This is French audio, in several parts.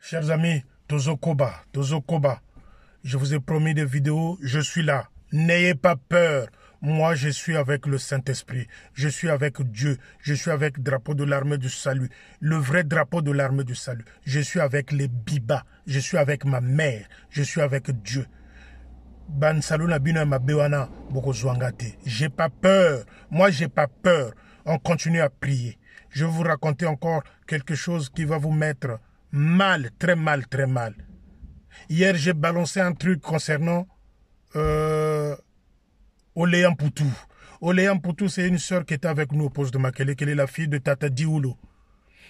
Chers amis, Tozokoba, je vous ai promis des vidéos, je suis là. N'ayez pas peur. Moi, je suis avec le Saint-Esprit. Je suis avec Dieu. Je suis avec le drapeau de l'armée du salut. Le vrai drapeau de l'armée du salut. Je suis avec les Biba. Je suis avec ma mère. Je suis avec Dieu. Ban saluna bino ma bewana boko zwangate. J'ai pas peur. Moi, j'ai pas peur. On continue à prier. Je vais vous raconter encore quelque chose qui va vous mettre mal, très mal, très mal. Hier, j'ai balancé un truc concernant Oléan Poutou. Oléan Poutou, c'est une sœur qui était avec nous au poste de Makele, qui est la fille de Tata Dioulou.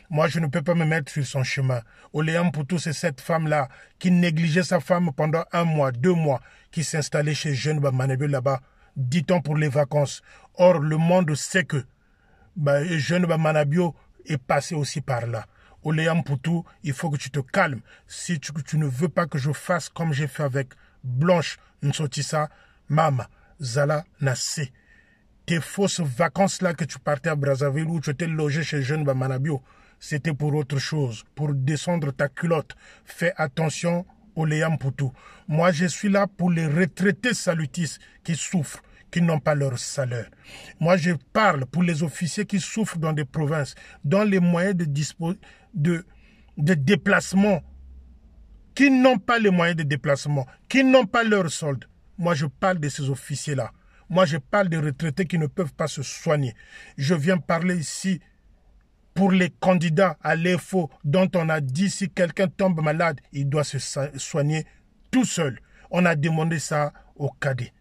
Moi, je ne peux pas me mettre sur son chemin. Oléan Poutou, c'est cette femme-là qui négligeait sa femme pendant 1 mois, 2 mois, qui s'installait chez Jeune Manabio là-bas, dit-on pour les vacances. Or, le monde sait que Jeune Manabio est passé aussi par là. Oléan Poutou, il faut que tu te calmes. Si tu ne veux pas que je fasse comme j'ai fait avec Blanche Nsotissa, Mama, Zala, Nassé. Tes fausses vacances-là que tu partais à Brazzaville où tu étais logé chez Jeune Manabio, c'était pour autre chose, pour descendre ta culotte. Fais attention, Oléan Poutou. Moi, je suis là pour les retraités salutistes qui souffrent, qui n'ont pas leur salaire. Moi, je parle pour les officiers qui souffrent dans des provinces, dans les moyens de déplacement, qui n'ont pas les moyens de déplacement, qui n'ont pas leur solde. Moi, je parle de ces officiers-là. Moi, je parle des retraités qui ne peuvent pas se soigner. Je viens parler ici pour les candidats à l'EFO dont on a dit si quelqu'un tombe malade, il doit se soigner tout seul. On a demandé ça au cadet.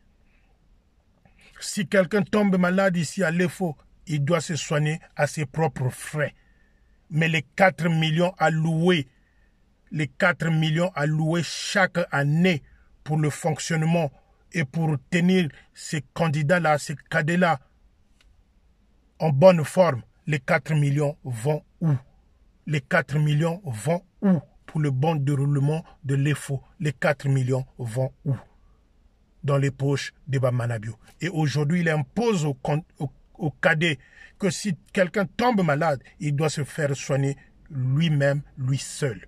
Si quelqu'un tombe malade ici à l'EFO, il doit se soigner à ses propres frais. Mais les 4 millions alloués chaque année pour le fonctionnement et pour tenir ces candidats-là, ces cadets-là en bonne forme, les 4 millions vont où? Les 4 millions vont où? Pour le bon déroulement de l'EFO, les 4 millions vont où? Dans les poches de Manabio. Et aujourd'hui, il impose aux cadets que si quelqu'un tombe malade, il doit se faire soigner lui-même, lui seul.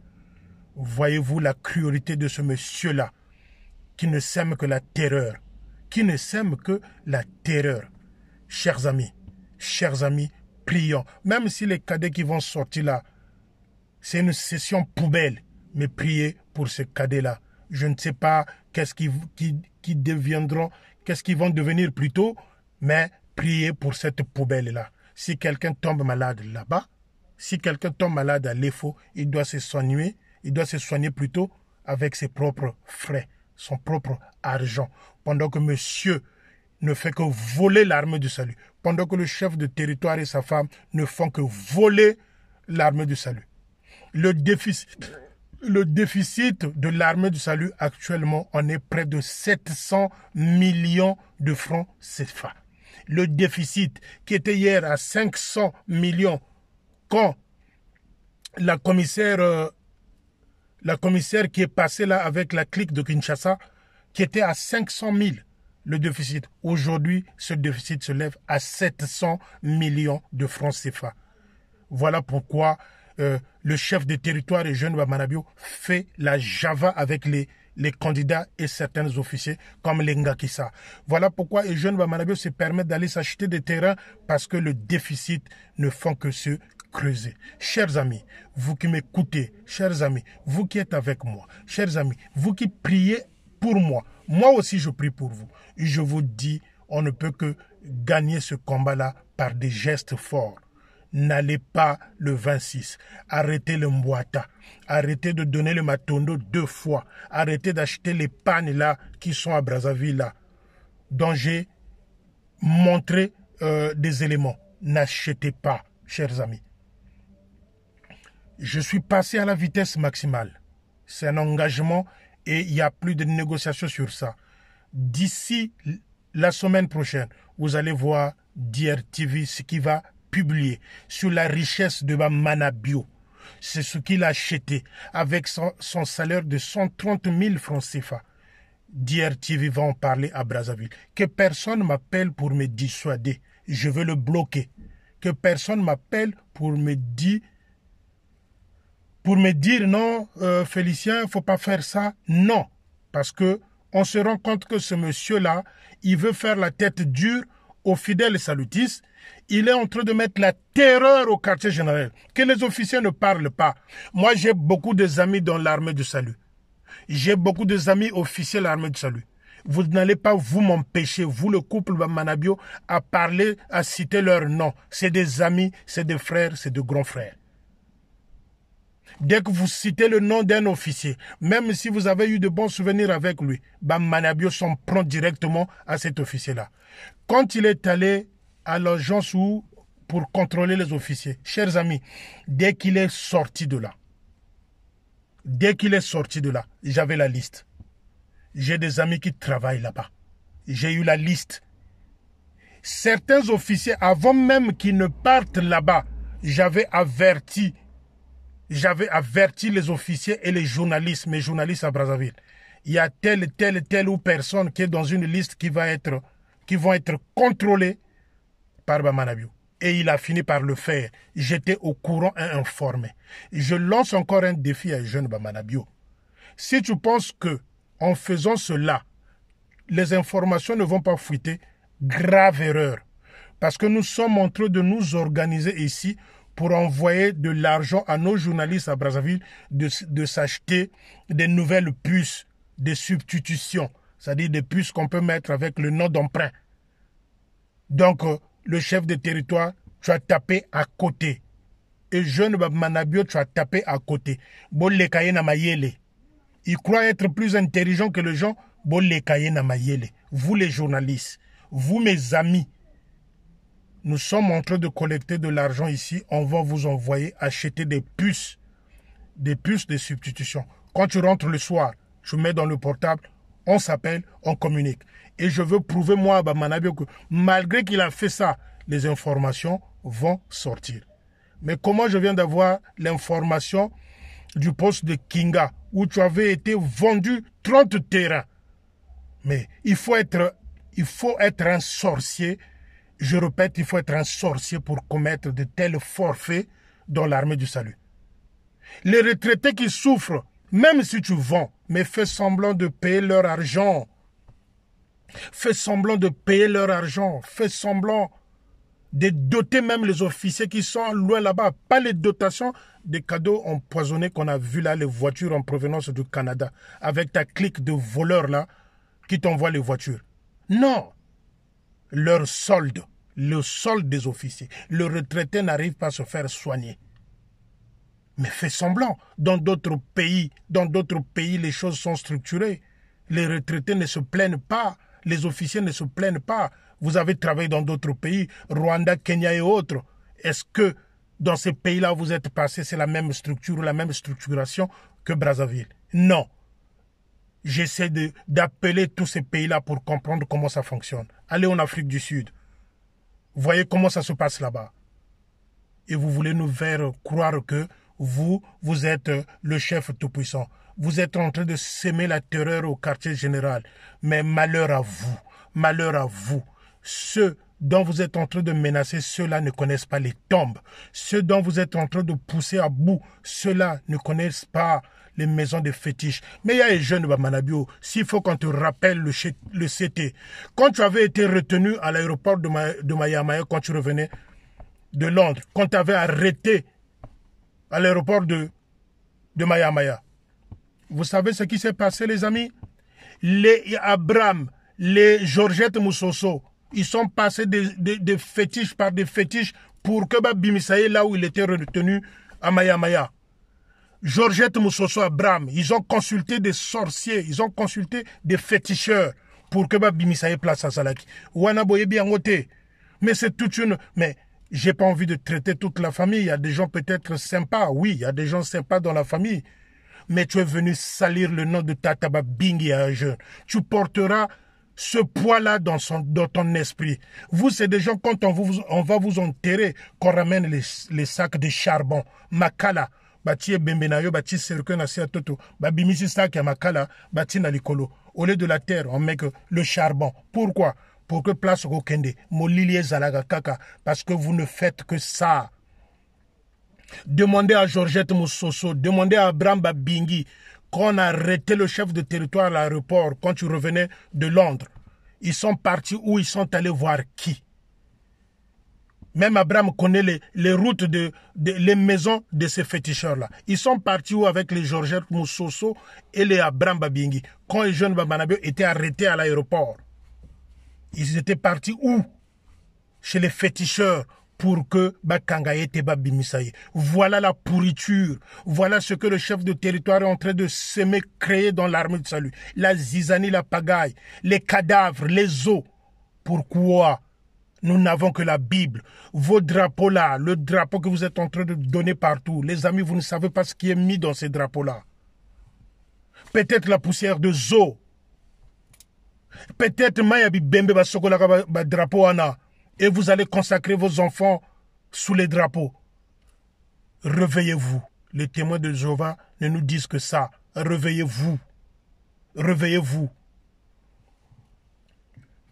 Voyez-vous la cruauté de ce monsieur-là, qui ne sème que la terreur, Chers amis, prions. Même si les cadets qui vont sortir là, c'est une session poubelle, mais priez pour ces cadets-là. Je ne sais pas qu'est-ce qu'ils vont devenir plutôt, mais priez pour cette poubelle-là. Si quelqu'un tombe malade là-bas, si quelqu'un tombe malade à l'EFO, il doit se soigner plutôt avec ses propres frais, son propre argent, pendant que monsieur ne fait que voler l'armée du salut, pendant que le chef de territoire et sa femme ne font que voler l'armée du salut. Le déficit de l'armée du salut actuellement, on est près de 700 millions de francs CFA. Le déficit qui était hier à 500 millions quand la commissaire qui est passée là avec la clique de Kinshasa, qui était à 500 000, le déficit. Aujourd'hui, ce déficit se lève à 700 millions de francs CFA. Voilà pourquoi le chef de territoire et Jeune Manabio fait la java avec les candidats et certains officiers comme les Ngakissa. Voilà pourquoi les Jeune Manabio se permettent d'aller s'acheter des terrains parce que le déficit ne font que se creuser. Chers amis, vous qui m'écoutez, chers amis, vous qui êtes avec moi, chers amis, vous qui priez pour moi, moi aussi je prie pour vous. Et je vous dis, on ne peut que gagner ce combat-là par des gestes forts. N'allez pas le 26. Arrêtez le Mbouata. Arrêtez de donner le Matondo 2 fois. Arrêtez d'acheter les pannes là qui sont à Brazzaville là, dont j'ai montré des éléments. N'achetez pas, chers amis. Je suis passé à la vitesse maximale. C'est un engagement et il n'y a plus de négociation sur ça. D'ici la semaine prochaine, vous allez voir DRTV ce qui va publier sur la richesse de Manabio. C'est ce qu'il a acheté avec son salaire de 130 000 francs CFA. DRTV va en parler à Brazzaville. Que personne m'appelle pour me dissuader. Je veux le bloquer. Que personne m'appelle pour me dire pour me dire non, Félicien, il ne faut pas faire ça. Non, parce que on se rend compte que ce monsieur-là, il veut faire la tête dure aux fidèles salutistes. Il est en train de mettre la terreur au quartier général. Que les officiers ne parlent pas. Moi, j'ai beaucoup d'amis dans l'armée du salut. J'ai beaucoup d'amis officiers de l'armée du salut. Vous n'allez pas vous m'empêcher, vous le couple Bamanabio, à parler, à citer leur nom. C'est des amis, c'est des frères, c'est de grands frères. Dès que vous citez le nom d'un officier, même si vous avez eu de bons souvenirs avec lui, Bamanabio s'en prend directement à cet officier-là. Quand il est allé à l'agence pour contrôler les officiers, chers amis, dès qu'il est sorti de là, j'avais la liste. J'ai des amis qui travaillent là-bas. J'ai eu la liste. Certains officiers, avant même qu'ils ne partent là-bas, j'avais averti les officiers et les journalistes, mes journalistes à Brazzaville. Il y a telle ou personne qui est dans une liste qui vont être contrôlés par Bamanabio. Et il a fini par le faire. J'étais au courant et informé. Je lance encore un défi à jeune Bamanabio. Si tu penses que en faisant cela, les informations ne vont pas fuiter, grave erreur. Parce que nous sommes en train de nous organiser ici pour envoyer de l'argent à nos journalistes à Brazzaville de s'acheter des nouvelles puces de substitution, c'est-à-dire des puces qu'on peut mettre avec le nom d'emprunt. Donc, le chef de territoire, tu as tapé à côté. Et jeune Manabio, tu as tapé à côté. Il croit être plus intelligent que les gens. Vous les journalistes, vous mes amis, nous sommes en train de collecter de l'argent ici. On va vous envoyer acheter des puces de substitution. Quand tu rentres le soir, tu mets dans le portable, on s'appelle, on communique. Et je veux prouver moi à Bamanabio que malgré qu'il a fait ça, les informations vont sortir. Mais comment je viens d'avoir l'information du poste de Kinga où tu avais été vendu 30 terrains. Mais il faut être un sorcier. Je répète, il faut être un sorcier pour commettre de tels forfaits dans l'armée du salut. Les retraités qui souffrent, même si tu vends, mais fais semblant de payer leur argent. Fais semblant de payer leur argent. Fais semblant de doter même les officiers qui sont loin là-bas. Pas les dotations des cadeaux empoisonnés qu'on a vu là, les voitures en provenance du Canada, avec ta clique de voleurs là, qui t'envoient les voitures. Non. Leur solde, le solde des officiers. Le retraité n'arrive pas à se faire soigner. Mais fais semblant. Dans d'autres pays, les choses sont structurées. Les retraités ne se plaignent pas. Les officiers ne se plaignent pas. Vous avez travaillé dans d'autres pays, Rwanda, Kenya et autres. Est-ce que dans ces pays-là, vous êtes passé, c'est la même structure, la même structuration que Brazzaville? Non. J'essaie d'appeler tous ces pays-là pour comprendre comment ça fonctionne. Allez en Afrique du Sud. Voyez comment ça se passe là-bas. Et vous voulez nous faire croire que vous êtes le chef tout-puissant. Vous êtes en train de semer la terreur au quartier général. Mais malheur à vous. Malheur à vous. Ceux dont vous êtes en train de menacer, ceux-là ne connaissent pas les tombes. Ceux dont vous êtes en train de pousser à bout, ceux-là ne connaissent pas les maisons de fétiches. Mais il y a les jeunes Bamanabio, s'il faut qu'on te rappelle le CT. Quand tu avais été retenu à l'aéroport de Mayamaya, quand tu revenais de Londres, quand tu avais arrêté à l'aéroport de Mayamaya, vous savez ce qui s'est passé, les amis? Les Abraham, les Georgette Moussoso, ils sont passés des fétiches par des fétiches pour que Bimisaye, là où il était retenu à Mayamaya. Georgette Moussoso, Abraham, ils ont consulté des sorciers, ils ont consulté des féticheurs pour que Bimisaye place à Salaki. Wanaboye bien voté. Mais c'est toute une... Mais j'ai pas envie de traiter toute la famille. Il y a des gens peut-être sympas. Oui, il y a des gens sympas dans la famille. Mais tu es venu salir le nom de Tataba Bingi à un jeune. Tu porteras ce poids-là dans ton esprit. Vous, c'est des gens, quand on va vous enterrer, qu'on ramène les sacs de charbon. Makala. Bati bembenayo, bati serke na sia toto. Babimisi sac ya makala, bati na likolo. Au lieu de la terre, on met que le charbon. Pourquoi? Pour que place au kende. Molilie zalaga kaka. Parce que vous ne faites que ça. Demandez à Georgette Moussoso, demandez à Abraham Babingui, quand on a arrêté le chef de territoire à l'aéroport, quand tu revenais de Londres. Ils sont partis où? Ils sont allés voir qui? Même Abraham connaît les routes les maisons de ces féticheurs-là. Ils sont partis où avec les Georgette Moussoso et les Abraham Babingui? Quand les jeunes Babanabio étaient arrêtés à l'aéroport, ils étaient partis où? Chez les féticheurs pour que Bakangaye Teba Bimisaye. Voilà la pourriture. Voilà ce que le chef de territoire est en train de s'aimer créer dans l'armée de salut. La zizanie, la pagaille, les cadavres, les os. Pourquoi nous n'avons que la Bible? Vos drapeaux là, le drapeau que vous êtes en train de donner partout. Les amis, vous ne savez pas ce qui est mis dans ces drapeaux là. Peut-être la poussière de Zo. Peut-être Mayabi Bembe Basokola drapeau Ana. Et vous allez consacrer vos enfants sous les drapeaux. Réveillez-vous. Les témoins de Jéhovah ne nous disent que ça. Réveillez-vous. Réveillez-vous.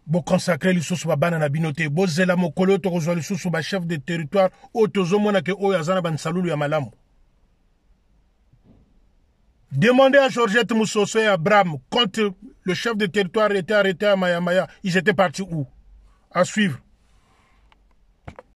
Bo consacrer les sous bana na binote. Bo zela mokolo to kozwa les sous chef de territoire. O tozo mona ke o yazana ban salulu ya malamu. Demandez à Georgette Moussoso et à Abraham, quand le chef de territoire était arrêté à Mayamaya, ils étaient partis où? À suivre.